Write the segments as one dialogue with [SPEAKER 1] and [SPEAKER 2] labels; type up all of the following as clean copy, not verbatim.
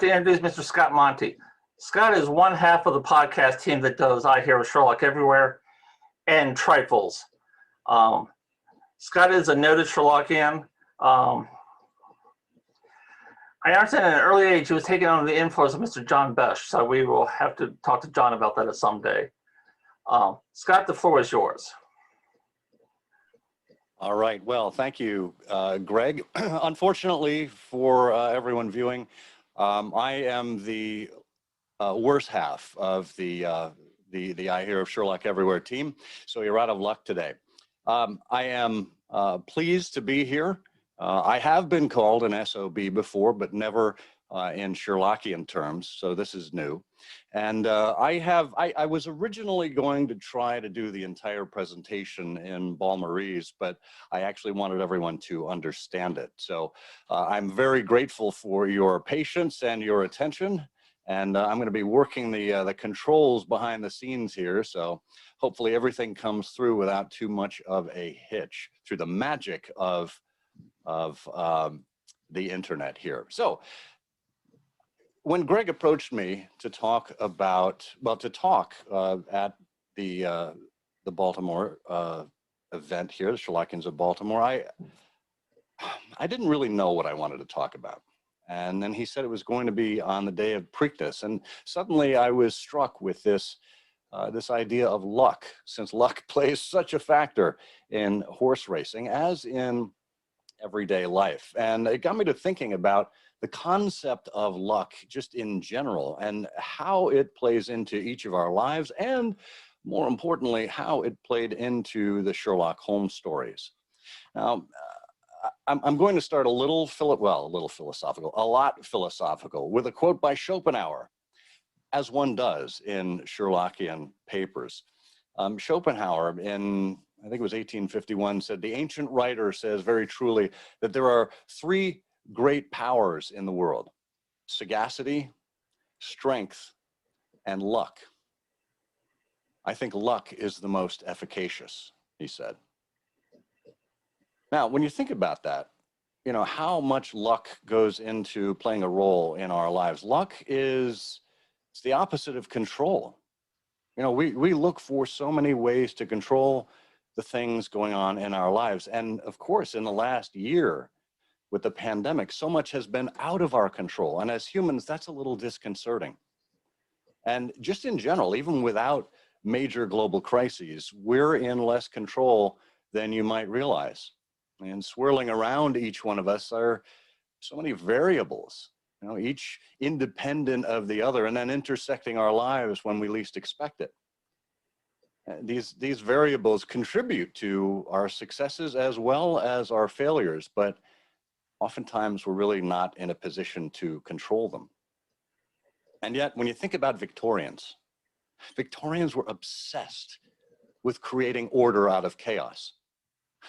[SPEAKER 1] to introduce Mr. Scott Monty. Scott is one half of the podcast team that does I Hear of Sherlock Everywhere and Trifles. Scott is a noted Sherlockian. I understand at an early age he was taken under the influence of Mr. John Besh, so we will have to talk to John about that at some day. Scott, the floor is yours.
[SPEAKER 2] All right. Well, thank you, Greg. Unfortunately for everyone viewing, I am the worst half of the I Hear of Sherlock Everywhere team, so you're out of luck today. I am pleased to be here. I have been called an SOB before, but never in Sherlockian terms, so this is new. And I was originally going to try to do the entire presentation in Baltimorese, but I actually wanted everyone to understand it. So I'm very grateful for your patience and your attention. And I'm going to be working the controls behind the scenes here. So hopefully everything comes through without too much of a hitch through the magic of the internet here. So when Greg approached me to talk about, at the Baltimore event here, the Sherlockians of Baltimore, I didn't really know what I wanted to talk about. And then he said it was going to be on the day of Preakness. And suddenly I was struck with this idea of luck, since luck plays such a factor in horse racing as in everyday life. And it got me to thinking about the concept of luck just in general and how it plays into each of our lives, and more importantly, how it played into the Sherlock Holmes stories. Now, I'm going to start a lot philosophical, with a quote by Schopenhauer, as one does in Sherlockian papers. Schopenhauer, in, I think it was 1851, said, "The ancient writer says very truly that there are three great powers in the world: sagacity, strength, and luck. I think luck is the most efficacious," he said. Now, when you think about that, you know, how much luck goes into playing a role in our lives. Luck it's the opposite of control. You know, we look for so many ways to control the things going on in our lives. And of course, in the last year with the pandemic, so much has been out of our control. And as humans, that's a little disconcerting. And just in general, even without major global crises, we're in less control than you might realize. And swirling around each one of us are so many variables, you know, each independent of the other, and then intersecting our lives when we least expect it. These variables contribute to our successes as well as our failures, but oftentimes we're really not in a position to control them. And yet, when you think about Victorians were obsessed with creating order out of chaos.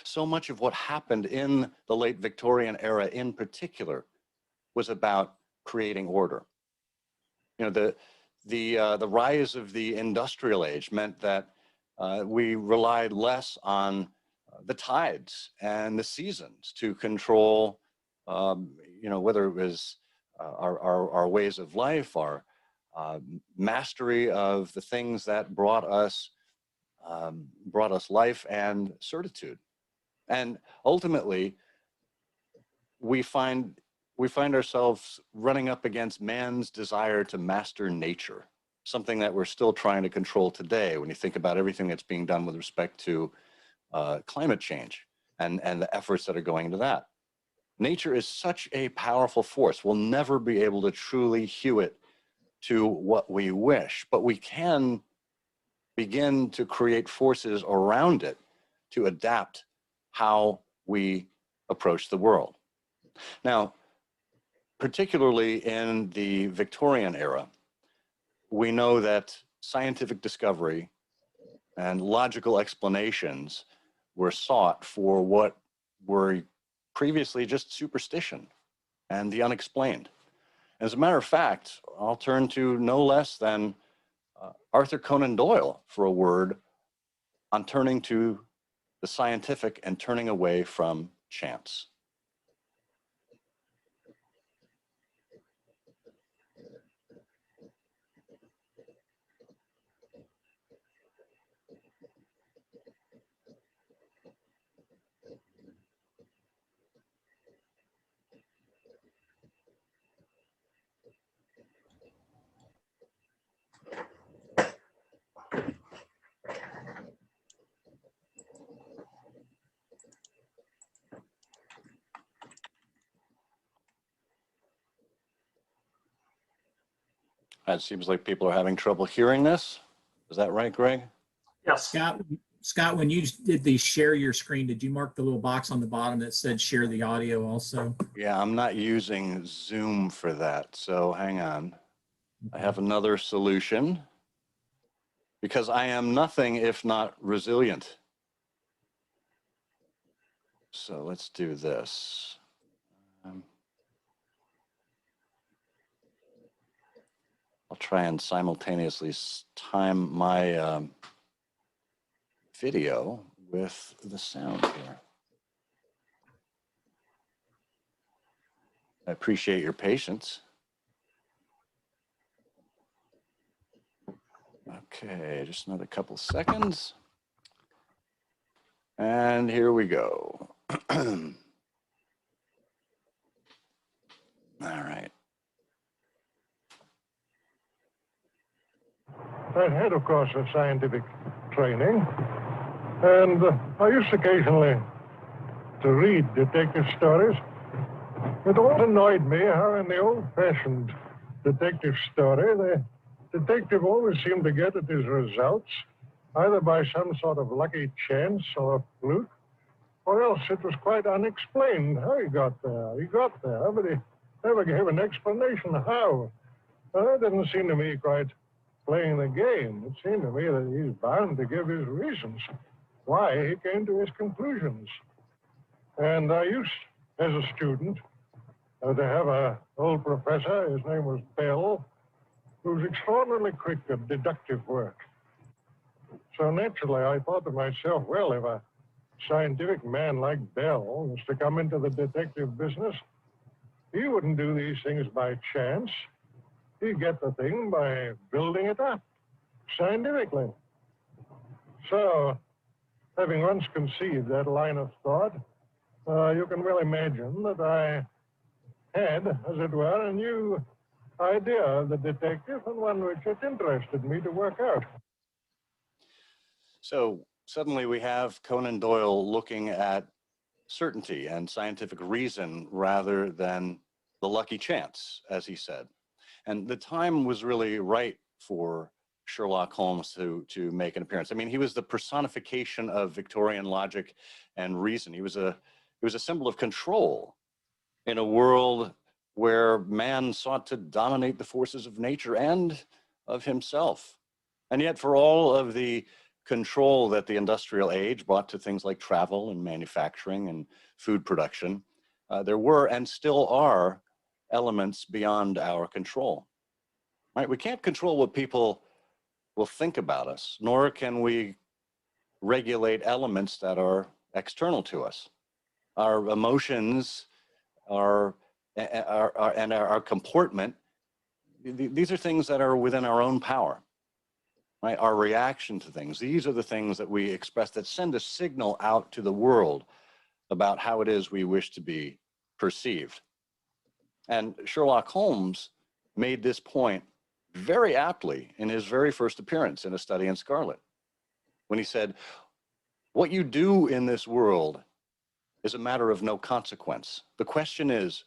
[SPEAKER 2] So much of what happened in the late Victorian era in particular was about creating order. You know, the rise of the industrial age meant that we relied less on the tides and the seasons to control, you know, whether it was our ways of life, our mastery of the things that brought us life and certitude. And ultimately, we find ourselves running up against man's desire to master nature, something that we're still trying to control today when you think about everything that's being done with respect to climate change and the efforts that are going into that. Nature is such a powerful force. We'll never be able to truly hew it to what we wish, but we can begin to create forces around it to adapt how we approach the world. Now, particularly in the Victorian era, we know that scientific discovery and logical explanations were sought for what were previously just superstition and the unexplained. As a matter of fact, I'll turn to no less than Arthur Conan Doyle for a word on turning to the scientific and turning away from chance. It seems like people are having trouble hearing this. Is that right, Greg?
[SPEAKER 1] Yes.
[SPEAKER 3] Scott, when you did the share your screen, did you mark the little box on the bottom that said share the audio also?
[SPEAKER 2] Yeah, I'm not using Zoom for that, so hang on. I have another solution because I am nothing if not resilient. So let's do this. I'll try and simultaneously time my video with the sound here. I appreciate your patience. Okay, just another couple seconds. And here we go. All right.
[SPEAKER 4] I had, of course, a scientific training, and I used occasionally to read detective stories. It always annoyed me how in the old-fashioned detective story, the detective always seemed to get at his results either by some sort of lucky chance or fluke, or else it was quite unexplained how he got there. He got there, but he never gave an explanation how. Well, that didn't seem to me quite playing the game. It seemed to me that he's bound to give his reasons why he came to his conclusions. And I used, as a student, to have an old professor, his name was Bell, who was extraordinarily quick at deductive work. So naturally, I thought to myself, well, if a scientific man like Bell was to come into the detective business, he wouldn't do these things by chance. He'd get the thing by building it up scientifically. So, having once conceived that line of thought, you can well imagine that I had, as it were, a new idea of the detective, and one which it interested me to work out.
[SPEAKER 2] So suddenly we have Conan Doyle looking at certainty and scientific reason rather than the lucky chance, as he said. And the time was really right for Sherlock Holmes to make an appearance. I mean, he was the personification of Victorian logic and reason. He was a symbol of control in a world where man sought to dominate the forces of nature and of himself. And yet, for all of the control that the industrial age brought to things like travel and manufacturing and food production, there were and still are elements beyond our control. Right? We can't control what people will think about us, nor can we regulate elements that are external to us. Our emotions, our comportment, these are things that are within our own power. Right? Our reaction to things, these are the things that we express that send a signal out to the world about how it is we wish to be perceived. And Sherlock Holmes made this point very aptly in his very first appearance in A Study in Scarlet, when he said, what you do in this world is a matter of no consequence. The question is,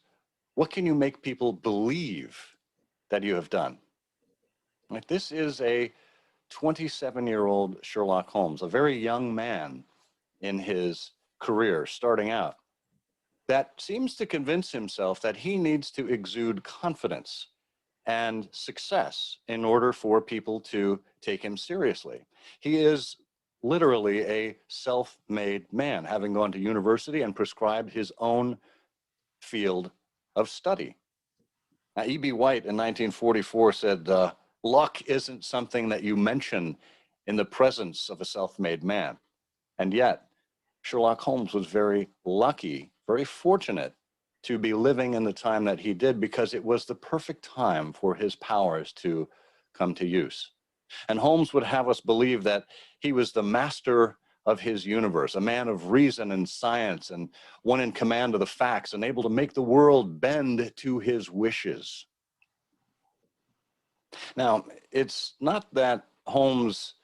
[SPEAKER 2] what can you make people believe that you have done? Like, this is a 27-year-old Sherlock Holmes, a very young man in his career, starting out, that seems to convince himself that he needs to exude confidence and success in order for people to take him seriously. He is literally a self-made man, having gone to university and prescribed his own field of study. Now, E.B. White in 1944 said, luck isn't something that you mention in the presence of a self-made man. And yet, Sherlock Holmes was very lucky, very fortunate to be living in the time that he did, because it was the perfect time for his powers to come to use. And Holmes would have us believe that he was the master of his universe, a man of reason and science, and one in command of the facts, and able to make the world bend to his wishes. Now, it's not that Holmes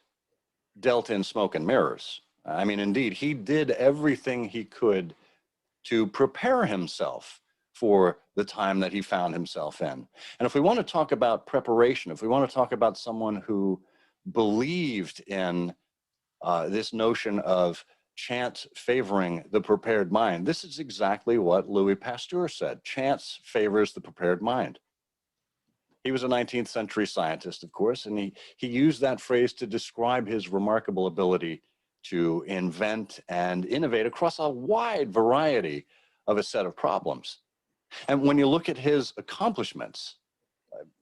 [SPEAKER 2] dealt in smoke and mirrors. I mean, indeed, he did everything he could to prepare himself for the time that he found himself in. And if we want to talk about preparation, if we want to talk about someone who believed in this notion of chance favoring the prepared mind, this is exactly what Louis Pasteur said. Chance favors the prepared mind. He was a 19th century scientist, of course, and he used that phrase to describe his remarkable ability to invent and innovate across a wide variety of a set of problems. And when you look at his accomplishments,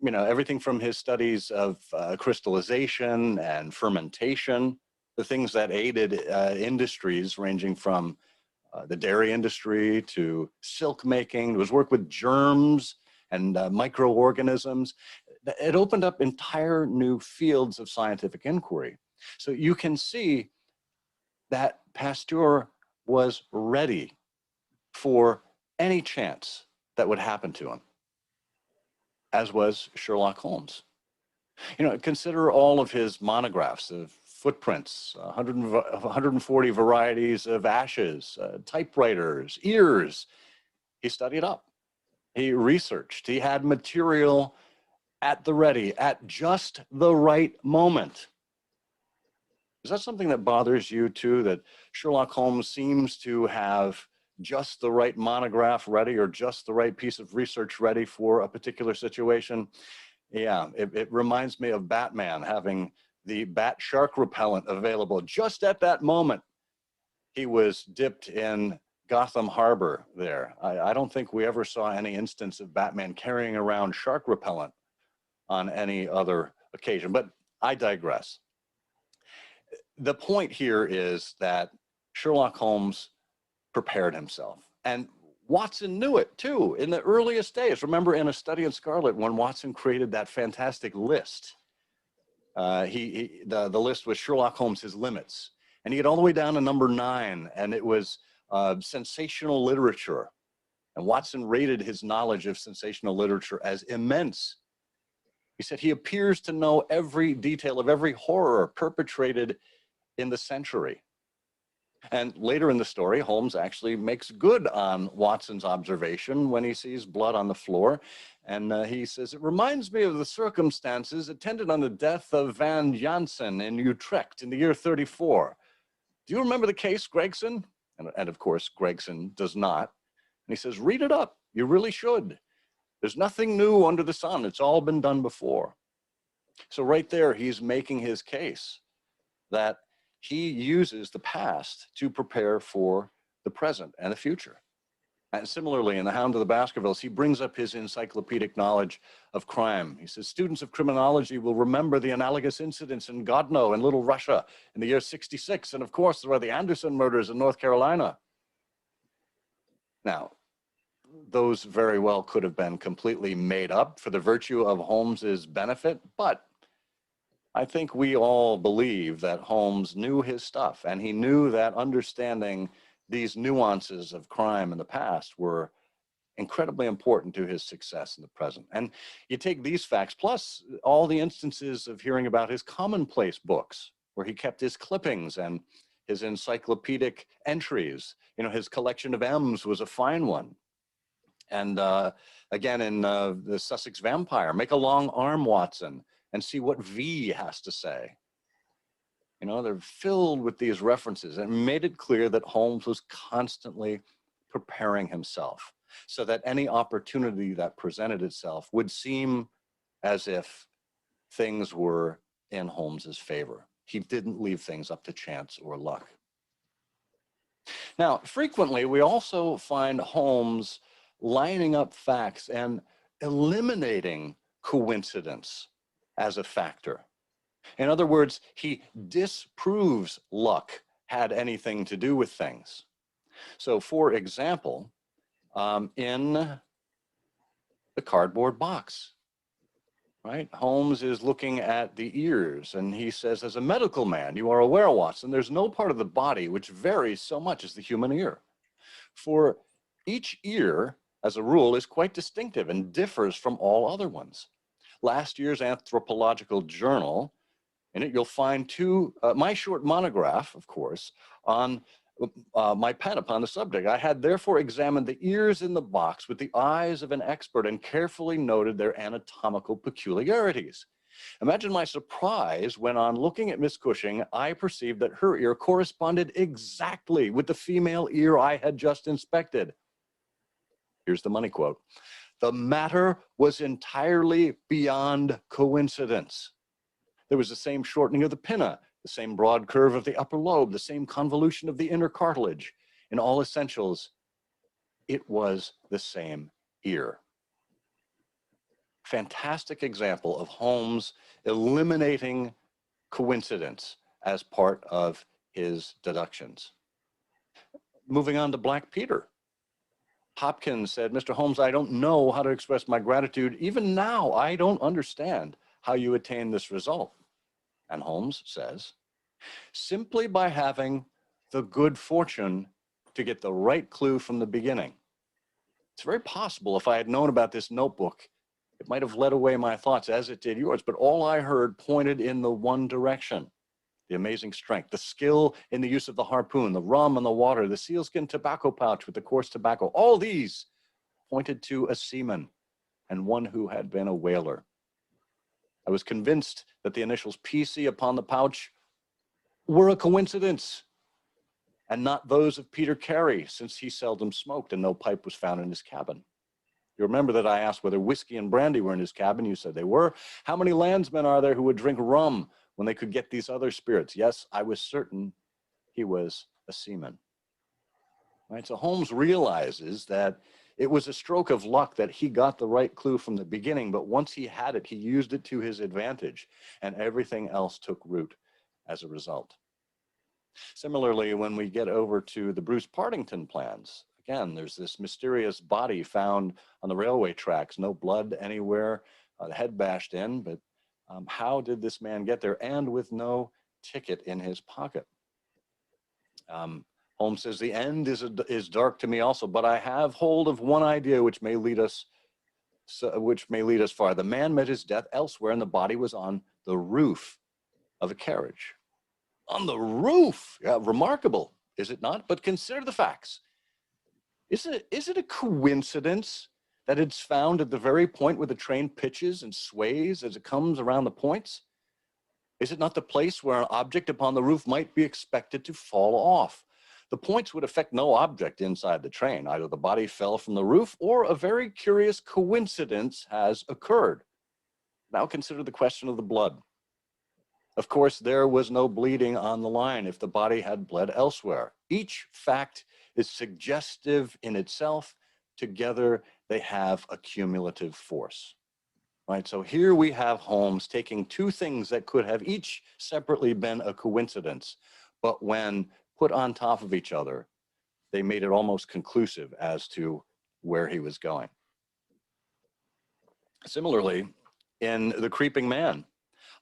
[SPEAKER 2] you know, everything from his studies of crystallization and fermentation, the things that aided industries ranging from the dairy industry to silk making, to his work with germs and microorganisms, it opened up entire new fields of scientific inquiry. So you can see that Pasteur was ready for any chance that would happen to him, as was Sherlock Holmes. You know, consider all of his monographs of footprints, 140 varieties of ashes, typewriters, ears. He studied up. He researched. He had material at the ready at just the right moment. Is that something that bothers you too, that Sherlock Holmes seems to have just the right monograph ready or just the right piece of research ready for a particular situation? Yeah, it reminds me of Batman having the bat shark repellent available just at that moment. He was dipped in Gotham Harbor there. I don't think we ever saw any instance of Batman carrying around shark repellent on any other occasion, but I digress. The point here is that Sherlock Holmes prepared himself, and Watson knew it too in the earliest days. Remember in A Study in Scarlet, when Watson created that fantastic list, the list was Sherlock Holmes, His Limits, and he got all the way down to number 9, and it was sensational literature. And Watson rated his knowledge of sensational literature as immense. He said he appears to know every detail of every horror perpetrated in the century. And later in the story, Holmes actually makes good on Watson's observation when he sees blood on the floor. And he says, "It reminds me of the circumstances attendant on the death of Van Jansen in Utrecht in the year 34. Do you remember the case, Gregson?" And of course, Gregson does not. And he says, "Read it up. You really should. There's nothing new under the sun. It's all been done before." So right there, he's making his case that he uses the past to prepare for the present and the future. And similarly, in The Hound of the Baskervilles, he brings up his encyclopedic knowledge of crime. He says, "Students of criminology will remember the analogous incidents in Godno and Little Russia in the year 66. And of course, there were the Anderson murders in North Carolina." Now, those very well could have been completely made up for the virtue of Holmes's benefit, but I think we all believe that Holmes knew his stuff, and he knew that understanding these nuances of crime in the past were incredibly important to his success in the present. And you take these facts, plus all the instances of hearing about his commonplace books, where he kept his clippings and his encyclopedic entries. You know, his collection of M's was a fine one. And again, in the Sussex Vampire, make a long arm, Watson, and see what V has to say. You know, they're filled with these references, and made it clear that Holmes was constantly preparing himself so that any opportunity that presented itself would seem as if things were in Holmes's favor. He didn't leave things up to chance or luck. Now, frequently, we also find Holmes lining up facts and eliminating coincidence as a factor. In other words, he disproves luck had anything to do with things. So, for example, in the cardboard box, right? Holmes is looking at the ears, and he says, "As a medical man, you are aware, Watson, there's no part of the body which varies so much as the human ear. For each ear, as a rule, is quite distinctive and differs from all other ones. Last year's Anthropological Journal, in it you'll find my short monograph, of course, on my pen upon the subject. I had therefore examined the ears in the box with the eyes of an expert and carefully noted their anatomical peculiarities. Imagine my surprise when, on looking at Miss Cushing, I perceived that her ear corresponded exactly with the female ear I had just inspected. Here's the money quote. The matter was entirely beyond coincidence. There was the same shortening of the pinna, the same broad curve of the upper lobe, the same convolution of the inner cartilage. In all essentials, it was the same ear. Fantastic example of Holmes eliminating coincidence as part of his deductions. Moving on to Black Peter. Hopkins said, Mr. Holmes, I don't know how to express my gratitude. Even now, I don't understand how you attained this result. And Holmes says, simply by having the good fortune to get the right clue from the beginning. It's very possible if I had known about this notebook, it might have led away my thoughts as it did yours, but all I heard pointed in the one direction. The amazing strength, the skill in the use of the harpoon, the rum and the water, the sealskin tobacco pouch with the coarse tobacco, all these pointed to a seaman and one who had been a whaler. I was convinced that the initials PC upon the pouch were a coincidence and not those of Peter Carey, since he seldom smoked and no pipe was found in his cabin. You remember that I asked whether whiskey and brandy were in his cabin. You said they were. How many landsmen are there who would drink rum when they could get these other spirits? Yes, I was certain he was a seaman. Right? So Holmes realizes that it was a stroke of luck that he got the right clue from the beginning, but once he had it, he used it to his advantage, and everything else took root as a result. Similarly, when we get over to the Bruce Partington plans, again, there's this mysterious body found on the railway tracks, no blood anywhere, the head bashed in, but how did this man get there, and with no ticket in his pocket? Holmes says, the end is dark to me also, but I have hold of one idea which may lead us far. The man met his death elsewhere, and the body was on the roof of a carriage. On the roof! Yeah, remarkable, is it not? But consider the facts. Is it a coincidence that it's found at the very point where the train pitches and sways as it comes around the points? Is it not the place where an object upon the roof might be expected to fall off? The points would affect no object inside the train. Either the body fell from the roof or a very curious coincidence has occurred. Now consider the question of the blood. Of course, there was no bleeding on the line if the body had bled elsewhere. Each fact is suggestive in itself. Together, they have a cumulative force. Right? So here we have Holmes taking two things that could have each separately been a coincidence, but when put on top of each other, they made it almost conclusive as to where he was going. Similarly, in The Creeping Man,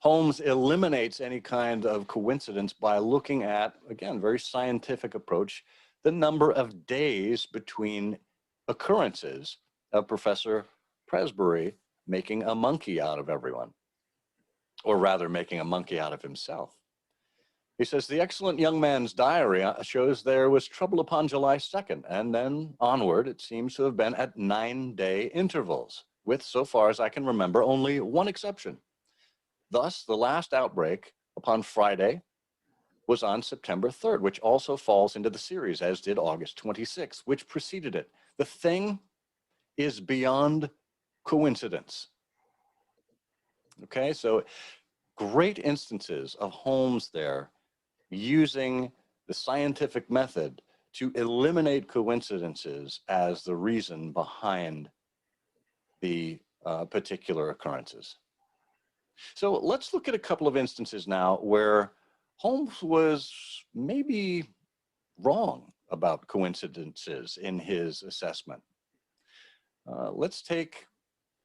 [SPEAKER 2] Holmes eliminates any kind of coincidence by looking at, again, very scientific approach, the number of days between occurrences of Professor Presbury making a monkey out of everyone, or rather making a monkey out of himself. He says, the excellent young man's diary shows there was trouble upon July 2nd, and then onward it seems to have been at 9-day intervals, with, so far as I can remember, only one exception. Thus, the last outbreak upon Friday was on September 3rd, which also falls into the series, as did August 26th, which preceded it. The thing is beyond coincidence. Okay, so great instances of Holmes there using the scientific method to eliminate coincidences as the reason behind the particular occurrences. So let's look at a couple of instances now where Holmes was maybe wrong about coincidences in his assessment. Let's take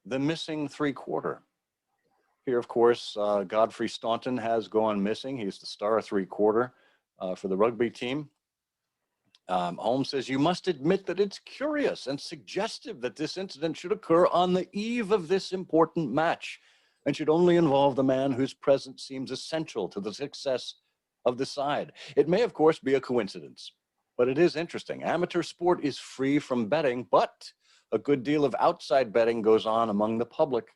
[SPEAKER 2] the missing 3/4. Here, of course, Godfrey Staunton has gone missing. He's the star 3/4 for the rugby team. Holmes says, you must admit that it's curious and suggestive that this incident should occur on the eve of this important match and should only involve the man whose presence seems essential to the success of the side. It may, of course, be a coincidence But it is interesting. Amateur sport is free from betting, but a good deal of outside betting goes on among the public,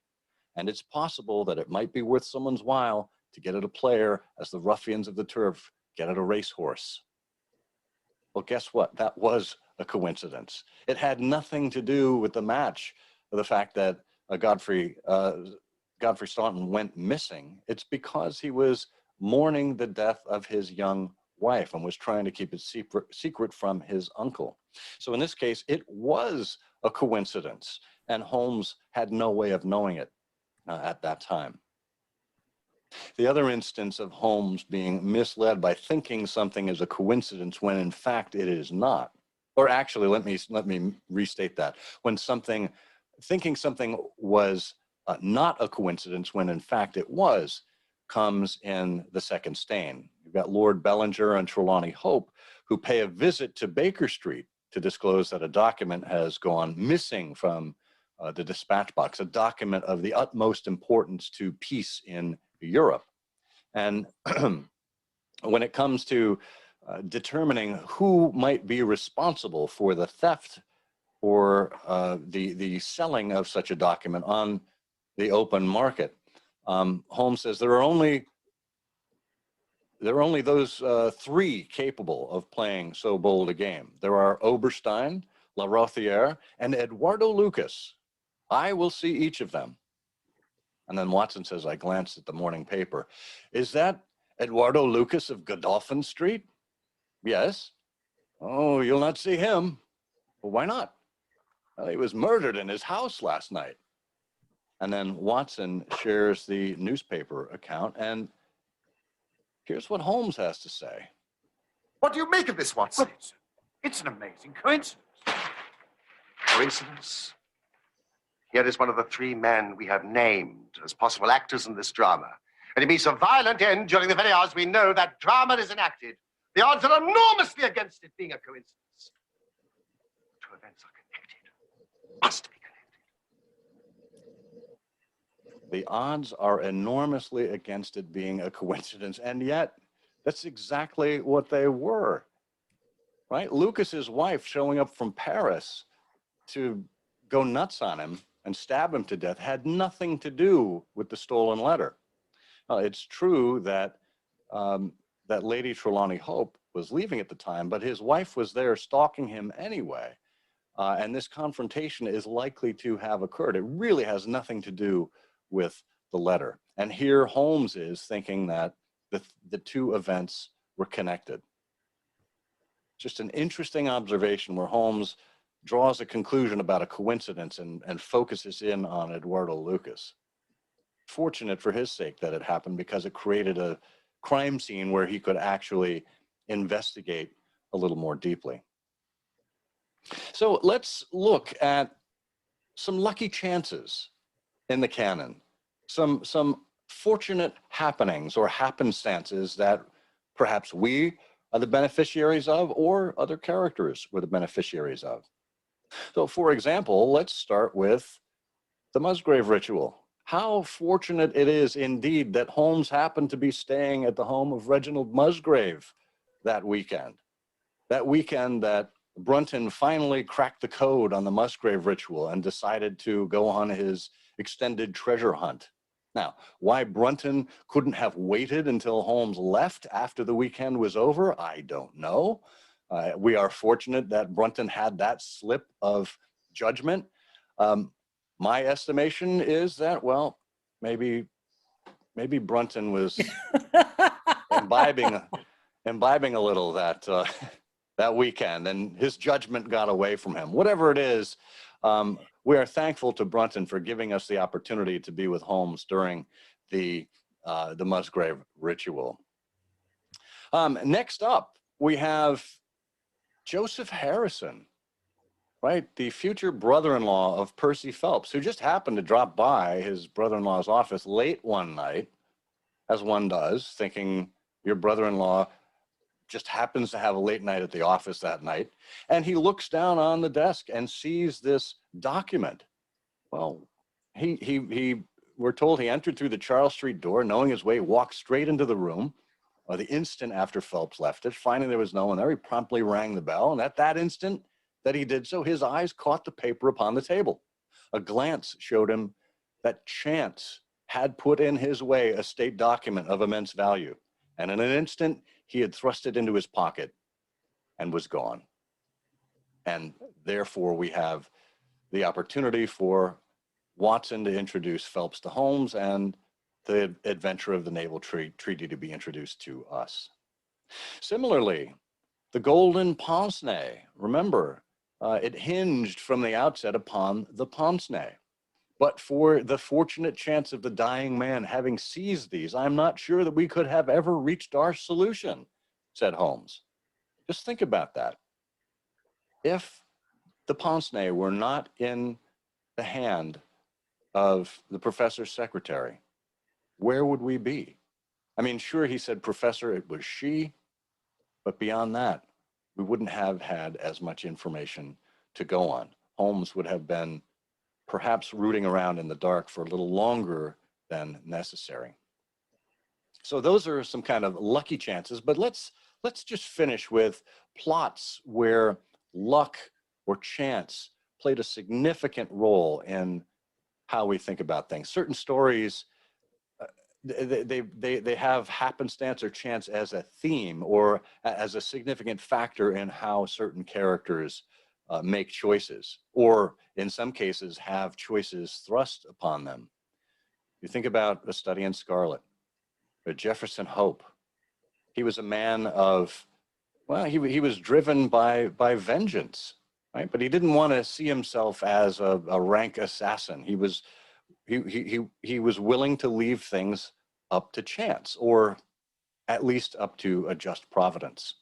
[SPEAKER 2] and it's possible that it might be worth someone's while to get at a player as the ruffians of the turf get at a racehorse. Well, guess what? That was a coincidence. It had nothing to do with the match, or the fact that Godfrey Staunton went missing. It's because he was mourning the death of his young wife and was trying to keep it secret from his uncle. So in this case, it was a coincidence, and Holmes had no way of knowing it at that time. The other instance of Holmes being misled by thinking something is a coincidence when in fact it is not. Or actually, let me restate that. When thinking something was not a coincidence when in fact it was, comes in the second stain. You've got Lord Bellinger and Trelawney Hope, who pay a visit to Baker Street to disclose that a document has gone missing from the dispatch box, a document of the utmost importance to peace in Europe. And when it comes to determining who might be responsible for the theft or the selling of such a document on the open market, Holmes says there are only those three capable of playing so bold a game. There are Oberstein, La Rothiere, and Eduardo Lucas. I will see each of them. And then Watson says, I glanced at the morning paper. Is that Eduardo Lucas of Godolphin Street? Yes. Oh, you'll not see him. Well, why not? Well, he was murdered in his house last night. And then Watson shares the newspaper account, and here's what Holmes has to say.
[SPEAKER 5] What do you make of this, Watson?
[SPEAKER 6] Well, it's an amazing coincidence.
[SPEAKER 5] Coincidence? Here is one of the three men we have named as possible actors in this drama. And it meets a violent end during the very hours we know that drama is enacted. The odds are enormously against it being a coincidence. Two events are connected. Must be connected.
[SPEAKER 2] The odds are enormously against it being a coincidence, and yet that's exactly what they were, right? Lucas's wife showing up from Paris to go nuts on him and stab him to death had nothing to do with the stolen letter. It's true that that Lady Trelawney Hope was leaving at the time, but his wife was there stalking him anyway. And this confrontation is likely to have occurred. It really has nothing to do with the letter. And here Holmes is thinking that the two events were connected. Just an interesting observation where Holmes draws a conclusion about a coincidence and focuses in on Eduardo Lucas. Fortunate for his sake that it happened, because it created a crime scene where he could actually investigate a little more deeply. So let's look at some lucky chances in the canon, some fortunate happenings or happenstances that perhaps we are the beneficiaries of, or other characters were the beneficiaries of. So for example, let's start with the Musgrave Ritual. How fortunate it is indeed that Holmes happened to be staying at the home of Reginald Musgrave that weekend. That weekend that Brunton finally cracked the code on the Musgrave Ritual and decided to go on his extended treasure hunt. Now, why Brunton couldn't have waited until Holmes left after the weekend was over, I don't know. We are fortunate that Brunton had that slip of judgment. My estimation is that, well, maybe Brunton was imbibing a little that weekend, and his judgment got away from him. Whatever it is, we are thankful to Brunton for giving us the opportunity to be with Holmes during the Musgrave Ritual. Next up, we have Joseph Harrison, right? The future brother-in-law of Percy Phelps, who just happened to drop by his brother-in-law's office late one night, as one does, thinking your brother-in-law just happens to have a late night at the office that night. And he looks down on the desk and sees this document. Well, we're told he entered through the Charles Street door, knowing his way, walked straight into the room, The instant after Phelps left it, finding there was no one there, he promptly rang the bell, and at that instant that he did so, his eyes caught the paper upon the table. A glance showed him that chance had put in his way a state document of immense value, and in an instant, he had thrust it into his pocket and was gone. And therefore, we have the opportunity for Watson to introduce Phelps to Holmes and the adventure of the naval treaty to be introduced to us. Similarly, the golden pince-nez, remember, it hinged from the outset upon the pince-nez. But for the fortunate chance of the dying man having seized these, I'm not sure that we could have ever reached our solution, said Holmes. Just think about that. If the pince-nez were not in the hand of the professor's secretary, where would we be? I mean, sure, he said, Professor, it was she, but beyond that, we wouldn't have had as much information to go on. Holmes would have been perhaps rooting around in the dark for a little longer than necessary. So those are some kind of lucky chances, but let's just finish with plots where luck or chance played a significant role in how we think about things. Certain stories, they have happenstance or chance as a theme or as a significant factor in how certain characters make choices, or in some cases have choices thrust upon them. You think about A Study in Scarlet, or Jefferson Hope. He was a man of, well, he was driven by vengeance, right? But he didn't want to see himself as a rank assassin. He was willing to leave things up to chance, or at least up to a just providence.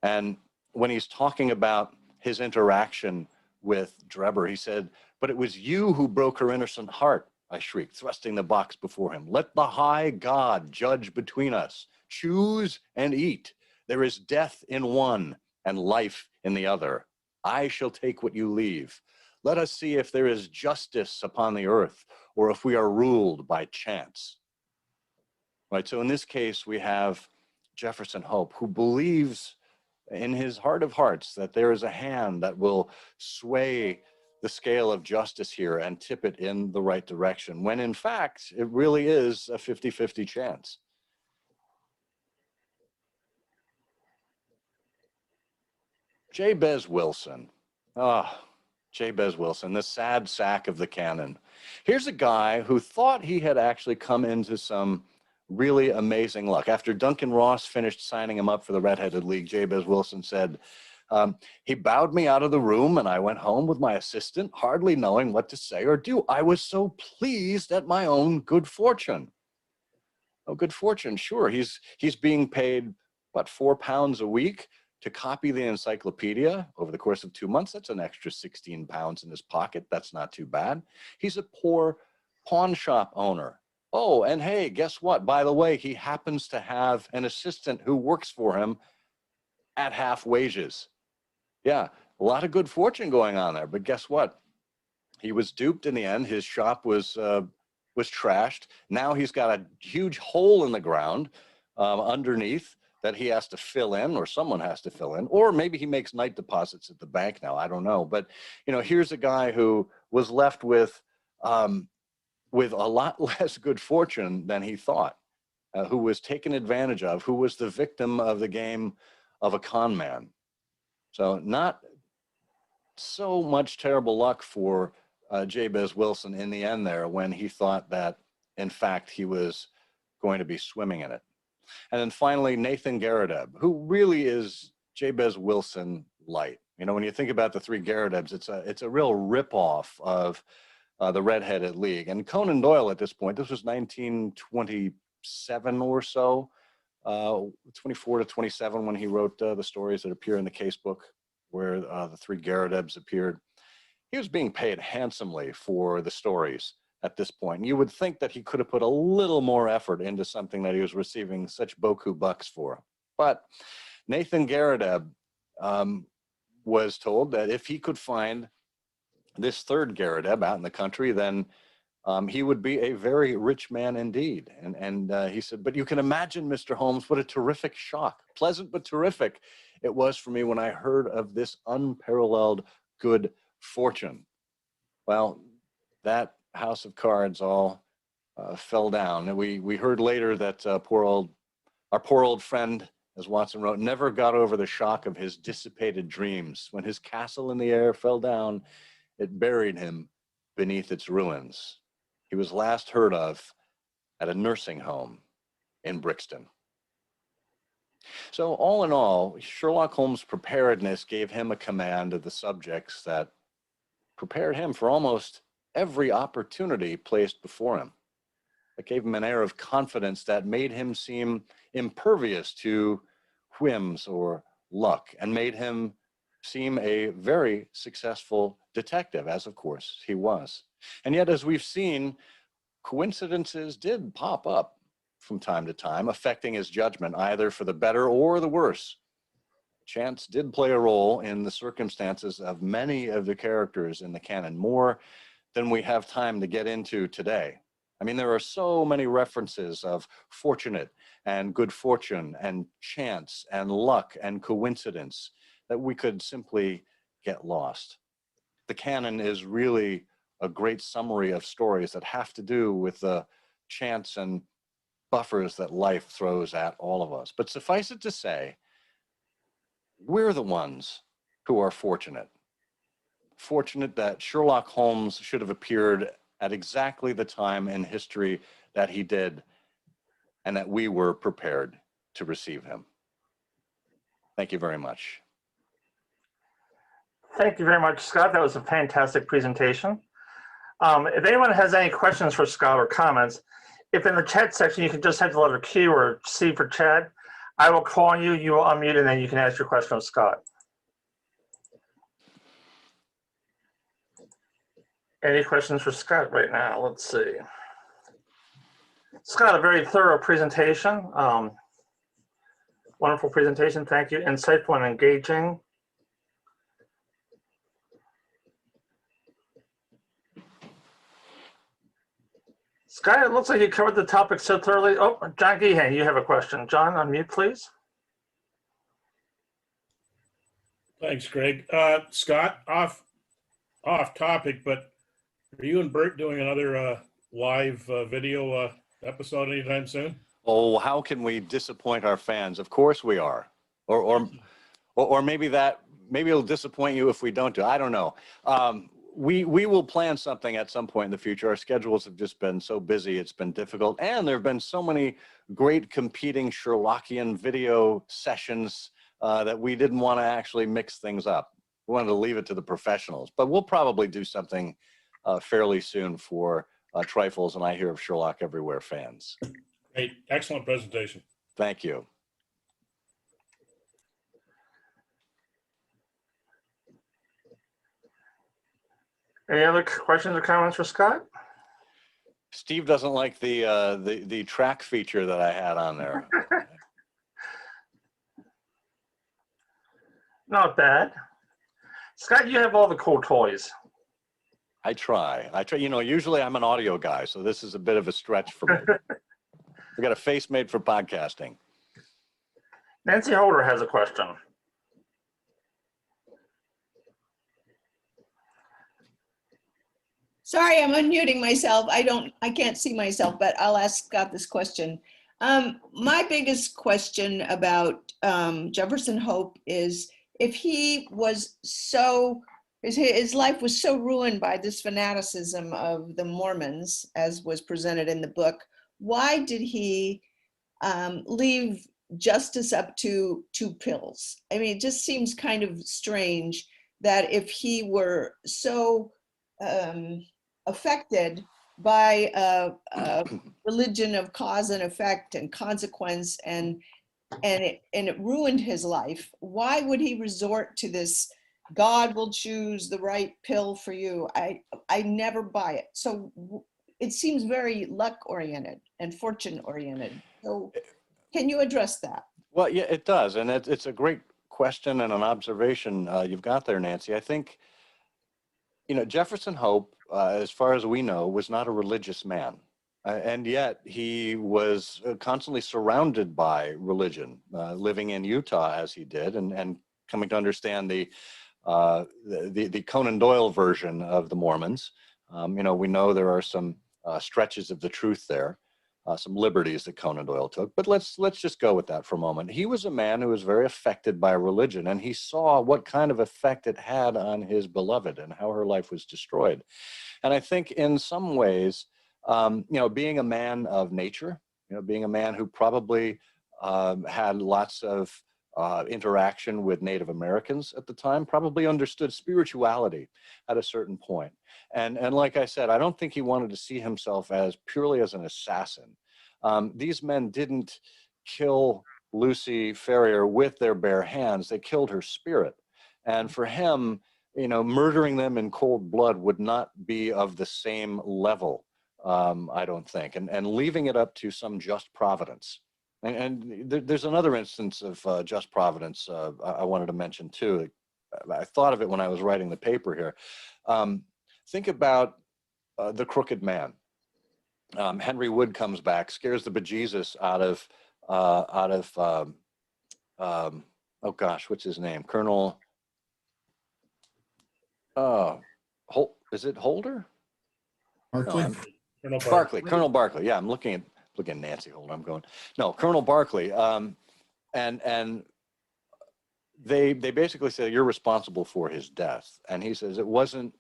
[SPEAKER 2] And when he's talking about his interaction with Drebber, he said, "But it was you who broke her innocent heart," I shrieked, thrusting the box before him. "Let the high God judge between us. Choose and eat. There is death in one and life in the other. I shall take what you leave. Let us see if there is justice upon the earth, or if we are ruled by chance." Right, so in this case, we have Jefferson Hope, who believes in his heart of hearts that there is a hand that will sway the scale of justice here and tip it in the right direction, when in fact, it really is a 50-50 chance. Jabez Wilson. Jabez Wilson, the sad sack of the Canon. Here's a guy who thought he had actually come into some really amazing luck. After Duncan Ross finished signing him up for the Red-Headed League, Jabez Wilson said, "He bowed me out of the room and I went home with my assistant, hardly knowing what to say or do. I was so pleased at my own good fortune." Oh, good fortune, sure. He's being paid, what, £4 a week to copy the encyclopedia over the course of 2 months. That's an extra £16 in his pocket. That's not too bad. He's a poor pawn shop owner. Oh, and hey, guess what? By the way, he happens to have an assistant who works for him at half wages. Yeah, a lot of good fortune going on there. But guess what? He was duped in the end. His shop was trashed. Now he's got a huge hole in the ground underneath that he has to fill in, or someone has to fill in, or maybe he makes night deposits at the bank now. I don't know. But, you know, here's a guy who was left with a lot less good fortune than he thought, who was taken advantage of, who was the victim of the game of a con man. So not so much terrible luck for Jabez Wilson in the end there, when he thought that, in fact, he was going to be swimming in it. And then finally, Nathan Garadeb, who really is Jabez Wilson light. You know, when you think about the Three Garadebs, it's a real ripoff of the Red-Headed League. And Conan Doyle at this point, this was 1927 or so, 24 to 27 when he wrote the stories that appear in the casebook where the Three Garadebs appeared. He was being paid handsomely for the stories at this point. And you would think that he could have put a little more effort into something that he was receiving such beaucoup bucks for. But Nathan Garadeb was told that if he could find this third Garadeb out in the country, then he would be a very rich man indeed. And he said, but you can imagine, Mr. Holmes, what a terrific shock, pleasant but terrific, it was for me when I heard of this unparalleled good fortune. Well, that house of cards all fell down. And we heard later that our poor old friend, as Watson wrote, never got over the shock of his dissipated dreams. When his castle in the air fell down, it buried him beneath its ruins. He was last heard of at a nursing home in Brixton. So all in all, Sherlock Holmes' preparedness gave him a command of the subjects that prepared him for almost every opportunity placed before him. It gave him an air of confidence that made him seem impervious to whims or luck, and made him seem a very successful detective, as of course he was. And yet, as we've seen, coincidences did pop up from time to time, affecting his judgment either for the better or the worse. Chance did play a role in the circumstances of many of the characters in the canon, more than we have time to get into today. I mean, there are so many references of fortunate and good fortune and chance and luck and coincidence that we could simply get lost. The canon is really a great summary of stories that have to do with the chance and buffers that life throws at all of us. But suffice it to say, we're the ones who are fortunate. Fortunate that Sherlock Holmes should have appeared at exactly the time in history that he did, and that we were prepared to receive him. Thank you very much.
[SPEAKER 1] Thank you very much, Scott. That was a fantastic presentation. If anyone has any questions for Scott or comments, if in the chat section you can just hit the letter Q or C for chat, I will call on you, you will unmute, and then you can ask your question of Scott. Any questions for Scott right now? Let's see. Scott, a very thorough presentation. Wonderful presentation, thank you. Insightful and engaging. Scott, it looks like you covered the topic so thoroughly. Oh, John Geehan, you have a question. John, unmute, please.
[SPEAKER 7] Thanks, Greg. Scott, off topic, but are you and Bert doing another live video episode anytime soon?
[SPEAKER 2] Oh, how can we disappoint our fans? Of course we are. Or maybe it'll disappoint you if we don't do. I don't know. We will plan something at some point in the future. Our schedules have just been so busy, it's been difficult. And there have been so many great competing Sherlockian video sessions that we didn't want to actually mix things up. We wanted to leave it to the professionals. But we'll probably do something fairly soon for Trifles and I Hear of Sherlock Everywhere fans.
[SPEAKER 7] Great, excellent presentation.
[SPEAKER 2] Thank you.
[SPEAKER 1] Any other questions or comments for Scott?
[SPEAKER 2] Steve doesn't like the track feature that I had on there.
[SPEAKER 1] Not bad. Scott, you have all the cool toys.
[SPEAKER 2] I try. You know, usually I'm an audio guy, so this is a bit of a stretch for me. We got a face made for podcasting.
[SPEAKER 1] Nancy Holder has a question.
[SPEAKER 8] Sorry, I'm unmuting myself. I can't see myself, but I'll ask Scott this question. My biggest question about Jefferson Hope is if he was so, his life was so ruined by this fanaticism of the Mormons, as was presented in the book, why did he leave justice up to two pills? I mean, it just seems kind of strange that if he were so affected by a religion of cause and effect and consequence, and it ruined his life, why would he resort to this God will choose the right pill for you? I never buy it. So it seems very luck oriented and fortune oriented. So can you address that?
[SPEAKER 2] Well, yeah, it does. And it's a great question and an observation you've got there, Nancy. I think, you know, Jefferson Hope as far as we know, was not a religious man. And yet he was constantly surrounded by religion, living in Utah as he did, and coming to understand the Conan Doyle version of the Mormons. You know, we know there are some stretches of the truth there, some liberties that Conan Doyle took. But let's just go with that for a moment. He was a man who was very affected by religion, and he saw what kind of effect it had on his beloved and how her life was destroyed. And I think in some ways, you know, being a man of nature, you know, being a man who probably had lots of interaction with Native Americans at the time, probably understood spirituality at a certain point. And like I said, I don't think he wanted to see himself as purely as an assassin. These men didn't kill Lucy Ferrier with their bare hands. They killed her spirit. And for him, you know, murdering them in cold blood would not be of the same level, I don't think, and leaving it up to some just providence. And there's another instance of just providence I wanted to mention too. I thought of it when I was writing the paper here. Think about the crooked man. Henry Wood comes back, scares the bejesus out of oh gosh, what's his name? Colonel. Is it Holder?
[SPEAKER 3] Barclay.
[SPEAKER 2] No, Barclay. Colonel Barclay. Yeah, I'm looking at Nancy Holder. I'm going, no, Colonel Barclay. And they basically say, you're responsible for his death. And he says, it wasn't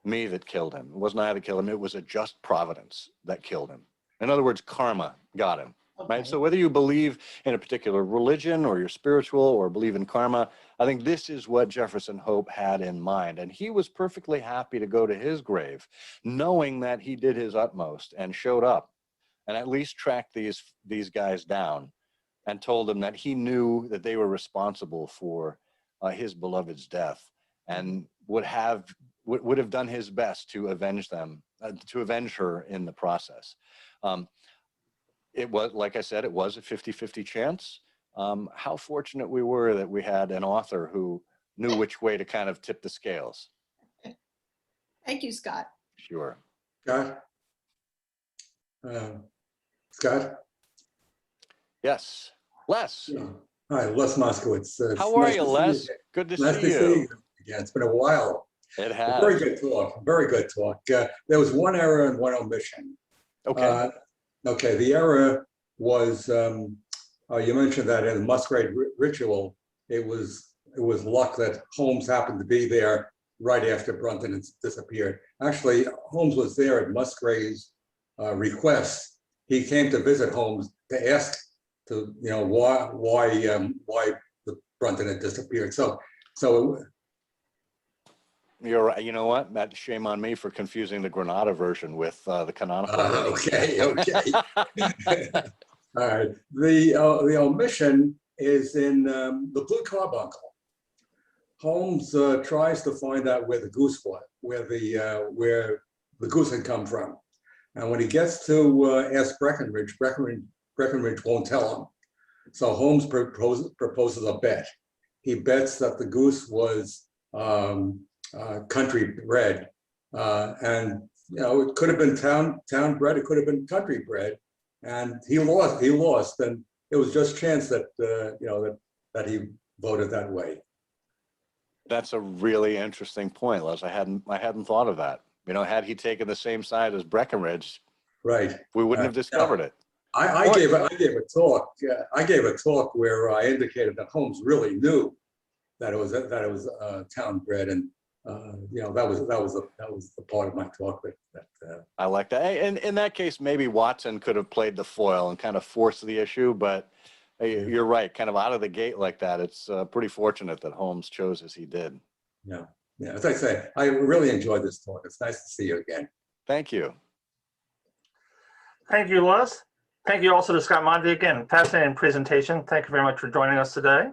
[SPEAKER 2] me that killed him. It wasn't I that killed him. It was a just providence that killed him. In other words, karma got him.
[SPEAKER 8] Okay.
[SPEAKER 2] Right. So whether you believe in a particular religion or you're spiritual or believe in karma, I think this is what Jefferson Hope had in mind. And he was perfectly happy to go to his grave, knowing that he did his utmost and showed up and at least tracked these guys down and told them that he knew that they were responsible for his beloved's death and would have done his best to avenge them, to avenge her in the process. It was, like I said, it was a 50-50 chance. How fortunate we were that we had an author who knew which way to kind of tip the scales.
[SPEAKER 8] Thank you, Scott.
[SPEAKER 2] Sure.
[SPEAKER 9] Scott? Scott?
[SPEAKER 2] Yes. Les.
[SPEAKER 9] Yeah. Hi, Les Moskowitz.
[SPEAKER 2] How are you, Les? Good to see you.
[SPEAKER 9] Yeah, it's been a while.
[SPEAKER 2] It has.
[SPEAKER 9] Very good talk. Very good talk. There was one error and one omission.
[SPEAKER 2] Okay.
[SPEAKER 9] Okay, the error was you mentioned that in the Musgrave Ritual, it was luck that Holmes happened to be there right after Brunton had disappeared. Actually, Holmes was there at Musgrave's request. He came to visit Holmes to ask to why the Brunton had disappeared. So
[SPEAKER 2] you're right. You know what? That shame on me for confusing the Granada version with the canonical.
[SPEAKER 9] Okay. All right. The omission is in the Blue Carbuncle. Holmes tries to find out where the goose was, where the goose had come from, and when he gets to ask Breckenridge, Breckenridge won't tell him. So Holmes proposes a bet. He bets that the goose was country bred, and it could have been town bred, it could have been country bred, and he lost, and it was just chance that that he voted that way.
[SPEAKER 2] That's a really interesting point, Les. I hadn't thought of that. Had he taken the same side as Breckenridge,
[SPEAKER 9] right,
[SPEAKER 2] we wouldn't have discovered it.
[SPEAKER 9] I gave a talk. I gave a talk where I indicated that Holmes really knew that it was town bred, and that was the part of my talk that
[SPEAKER 2] I like that. And in that case, maybe Watson could have played the foil and kind of forced the issue, but you're right. Kind of out of the gate like that, it's pretty fortunate that Holmes chose as he did.
[SPEAKER 9] Yeah. As I say, I really enjoyed this talk. It's nice to see you again.
[SPEAKER 2] Thank you.
[SPEAKER 1] Thank you, Les. Thank you also to Scott Monty again. Fascinating presentation. Thank you very much for joining us today.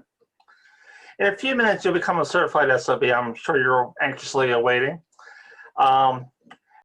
[SPEAKER 1] In a few minutes, you'll become a certified SOB. I'm sure you're anxiously awaiting.